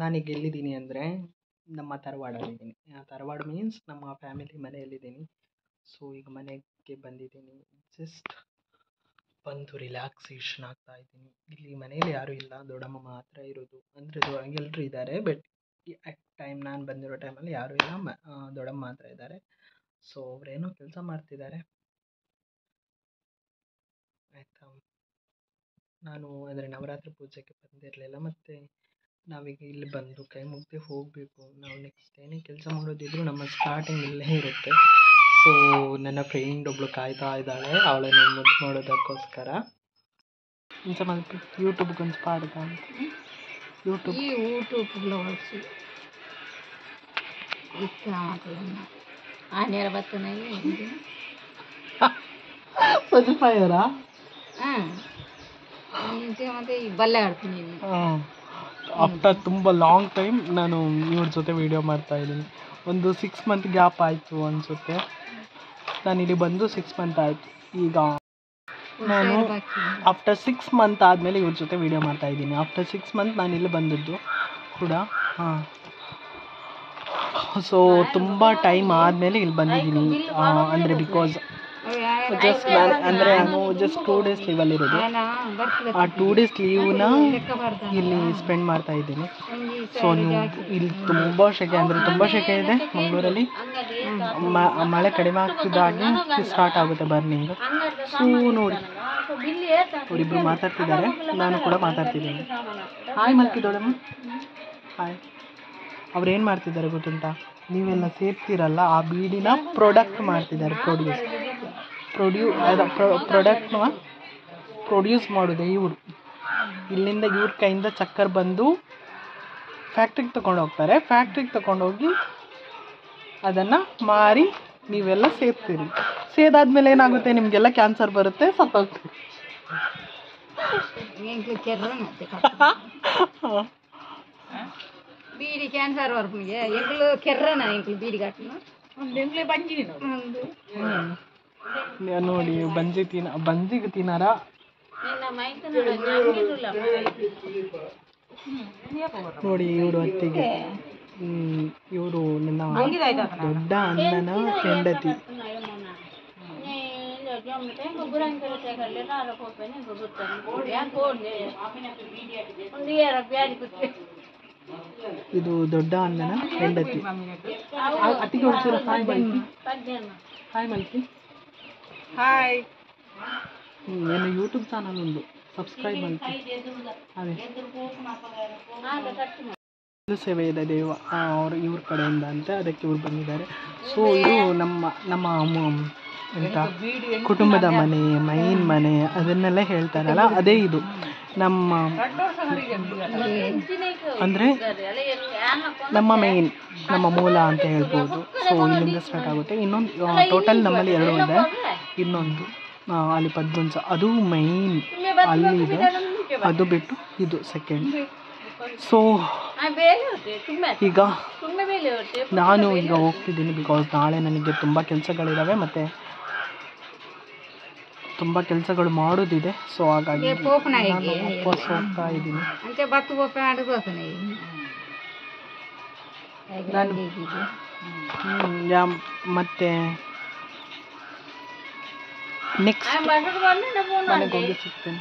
ನಾನೀಗ ಎಲ್ಲಿದ್ದೀನಿ ಅಂದರೆ ನಮ್ಮ ತರವಾಡಲ್ಲಿದ್ದೀನಿ. ತರವಾಡ ಮೀನ್ಸ್ ನಮ್ಮ ಫ್ಯಾಮಿಲಿ ಮನೆಯಲ್ಲಿದ್ದೀನಿ. ಸೊ ಈಗ ಮನೆಗೆ ಬಂದಿದ್ದೀನಿ. ಜಸ್ಟ್ ಬಂದು ರಿಲ್ಯಾಕ್ಸೇಷನ್ ಆಗ್ತಾ ಇದ್ದೀನಿ. ಇಲ್ಲಿ ಮನೇಲಿ ಯಾರೂ ಇಲ್ಲ, ದೊಡ್ಡಮ್ಮ ಮಾತ್ರ ಇರೋದು. ಅಂದರೆ ಎಲ್ಲರೂ ಇದ್ದಾರೆ, ಬಟ್ ಅಟ್ ಟೈಮ್ ನಾನು ಬಂದಿರೋ ಟೈಮಲ್ಲಿ ಯಾರೂ ಇಲ್ಲ, ದೊಡ್ಡಮ್ಮ ಮಾತ್ರ ಇದ್ದಾರೆ. ಸೊ ಅವರೇನೋ ಕೆಲಸ ಮಾಡ್ತಿದ್ದಾರೆ. ಆಯಿತಾ, ನಾನು ಅಂದರೆ ನವರಾತ್ರಿ ಪೂಜೆಗೆ ಬಂದಿರಲಿಲ್ಲ, ಮತ್ತು ನಾವೀಗ ಇಲ್ಲಿ ಬಂದು ಕೈ ಮುಗ್ದು ಹೋಗಬೇಕು. ನಾವು ನೆಕ್ಸ್ಟ್ ಏನೇ ಕೆಲಸ ಮಾಡೋದಿದ್ರು ನಮ್ಮ ಸ್ಟಾರ್ಟಿಂಗ್ ಇಲ್ಲೇ ಇರುತ್ತೆ. ಸೊ ನನ್ನ ಫ್ರೆಂಡ್ ಒಬ್ಬಳು ಕಾಯ್ತಾ ಇದ್ದಾಳೆ, ಅವಳನ್ನು ಮುದ್ದು ಮಾಡೋದಕ್ಕೋಸ್ಕರ. ಇಂಚ ಮಲ್ಪಿ ಯೂಟ್ಯೂಬ್ ಕೊಂಚ ಪಾಡ್ದ ಅಂತ ಯೂಟ್ಯೂಬ್లో వచ్చి ಆನೆರ ಬತ್ತನಾಗಿ ಮದುಪಾಯರಾ ಮತ್ತೆ ಬಲ್ಲೆ ಆಡ್ತೀನಿ. ಆಫ್ಟರ್ ತುಂಬ ಲಾಂಗ್ ಟೈಮ್ ನಾನು ಇವ್ರ ಜೊತೆ ವೀಡಿಯೋ ಮಾಡ್ತಾ ಇದ್ದೀನಿ. ಒಂದು 6 ಮಂತ್ ಗ್ಯಾಪ್ ಆಯಿತು ಅನಿಸುತ್ತೆ. ನಾನಿಲ್ಲಿ ಬಂದು 6 ಮಂತ್ ಆಯಿತು. ಈಗ ನಾನು ಆಫ್ಟರ್ 6 ಮಂತ್ ಆದಮೇಲೆ ಇವ್ರ ಜೊತೆ ವೀಡಿಯೋ ಮಾಡ್ತಾ ಇದ್ದೀನಿ. ಆಫ್ಟರ್ 6 ಮಂತ್ ನಾನು ಇಲ್ಲಿ ಬಂದದ್ದು ಕೂಡ. ಸೊ ತುಂಬ ಟೈಮ್ ಆದಮೇಲೆ ಇಲ್ಲಿ ಬಂದಿದ್ದೀನಿ. ಅಂದರೆ ಬಿಕಾಸ್ ಜಸ್ಟ್ ನಾನು ಜಸ್ಟ್ 2 ಡೇಸ್ ಲೀವಲ್ಲಿರೋದು. ಆ 2 ಡೇಸ್ ಲೀವ್ನ ಇಲ್ಲಿ ಸ್ಪೆಂಡ್ ಮಾಡ್ತಾ ಇದ್ದೀನಿ. ಸೊ ನೀವು ಇಲ್ಲಿ ತುಂಬ ಸೆಕೆ, ಅಂದರೆ ತುಂಬ ಸೆಕೆ ಇದೆ ಮಂಗಳೂರಲ್ಲಿ. ಮಳೆ ಕಡಿಮೆ ಆಗ್ತಿದ್ದಾಗೆ ಸ್ಟಾರ್ಟ್ ಆಗುತ್ತೆ ಬರ್ನಿಂಗ್. ಸೊ ನೋಡಿ ಅವರಿಬ್ಬರು ಮಾತಾಡ್ತಿದ್ದಾರೆ, ನಾನು ಕೂಡ ಮಾತಾಡ್ತಿದ್ದೀನಿ. ಹಾಯ್ ಮಲ್ಕಿ ದೊಡ್ಡಮ್ಮ, ಹಾಯ್. ಅವ್ರೇನು ಮಾಡ್ತಿದ್ದಾರೆ ಗೊತ್ತುಂಟಾ? ನೀವೆಲ್ಲ ಸೇರ್ತಿರಲ್ಲ, ಆ ಬೀಡಿನ ಪ್ರೊಡಕ್ಟ್ ಮಾಡ್ತಿದ್ದಾರೆ. ಪ್ರಾಡಕ್ಟ್ನ ಪ್ರೊಡ್ಯೂಸ್ ಮಾಡೋದೆ ಇವರು. ಇಲ್ಲಿಂದ ಇವ್ರ ಕೈಯಿಂದ ಚಕ್ಕರ್ ಬಂದು ಫ್ಯಾಕ್ಟ್ರಿಗೆ ತೊಗೊಂಡು ಹೋಗ್ತಾರೆ. ಫ್ಯಾಕ್ಟ್ರಿಗೆ ತೊಗೊಂಡೋಗಿ ಅದನ್ನು ಮಾರಿ ನೀವೆಲ್ಲ ಸೇರ್ತೀರಿ. ಸೇದಾದ್ಮೇಲೆ ಏನಾಗುತ್ತೆ? ನಿಮಗೆಲ್ಲ ಕ್ಯಾನ್ಸರ್ ಬರುತ್ತೆ, ಸತ್ತೋಗ್ತೀರಿ. బీడి క్యాన్సర్ వరకు ఎగ్గులు కెర్రన ఇంట్లో బీడి కట్టిన ನೋಡಿ ಬಂಜಿಗೆ ತಿನ್ನಾರ. ನೋಡಿ ಇವರು ಅತ್ತಿಗೆ, ಇವರು ನನ್ನ ದೊಡ್ಡ ಅಣ್ಣನ ಹೆಂಡತಿ. ಇದು ದೊಡ್ಡ ಅಣ್ಣನ ಹೆಂಡತಿ. ಅತ್ತಿಗೆ ಹೊಡ್ತೀರ? ಹಾಯ್ ಮಲ್ಕಿ. ಹಾಯ್ ಮಲ್ಕಿ. ಹಾಯ್. ಏನು ಯೂಟ್ಯೂಬ್ ಚಾನಲ್ ಒಂದು ಸಬ್ಸ್ಕ್ರೈಬ್ ಮಲ್ಕಿ. ಅದೇ ಸೇವೆ ಇದೆ ದೇವ ಅವರು ಇವ್ರ ಕಡೆಯಿಂದ ಅಂತ, ಅದಕ್ಕೆ ಇವ್ರು ಬಂದಿದ್ದಾರೆ. ಸೊ ಇದು ನಮ್ಮ ಎಂತ ಕುಟುಂಬದ ಮನೆ, ಮೈನ್ ಮನೆ ಅದನ್ನೆಲ್ಲ ಹೇಳ್ತಾರಲ್ಲ, ಅದೇ ಇದು ನಮ್ಮ, ಅಂದರೆ ನಮ್ಮ ಮೈನ್, ನಮ್ಮ ಮೂಲ ಅಂತ ಹೇಳ್ಬೋದು. ಸೊ ಇಲ್ಲಿಂದ ಸ್ಟಾರ್ಟ್ ಆಗುತ್ತೆ. ಇನ್ನೊಂದು ಟೋಟಲ್ ನಮ್ಮಲ್ಲಿ 2 ಇದೆ. ಇನ್ನೊಂದು ಅಲ್ಲಿ ಪದ್ಮಂಚ, ಅದು ಮೈನ್ ಅಲ್ಲಿದೆ. ಅದು ಬಿಟ್ಟು ಇದು ಸೆಕೆಂಡ್. ಸೊ ಈಗ ನಾನು ಈಗ ಹೋಗ್ತಿದ್ದೀನಿ, ಬಿಕಾಸ್ ನಾಳೆ ನನಗೆ ತುಂಬ ಕೆಲಸಗಳಿದ್ದಾವೆ ಮತ್ತು ತುಂಬ ಕೆಲಸಗಳು ಮಾಡೋದಿದೆ. ಸೊ ಹಾಗಾಗಿ ನಾನು ವಾಪಸ್ ಹೋಗ್ತಾ ಇದ್ದೀನಿ. ನಾನು ಮತ್ತೆ ನೆಕ್ಸ್ಟ್ ಮನೆಗೆ ಹೋಗಿ ಸಿಗ್ತೇನೆ.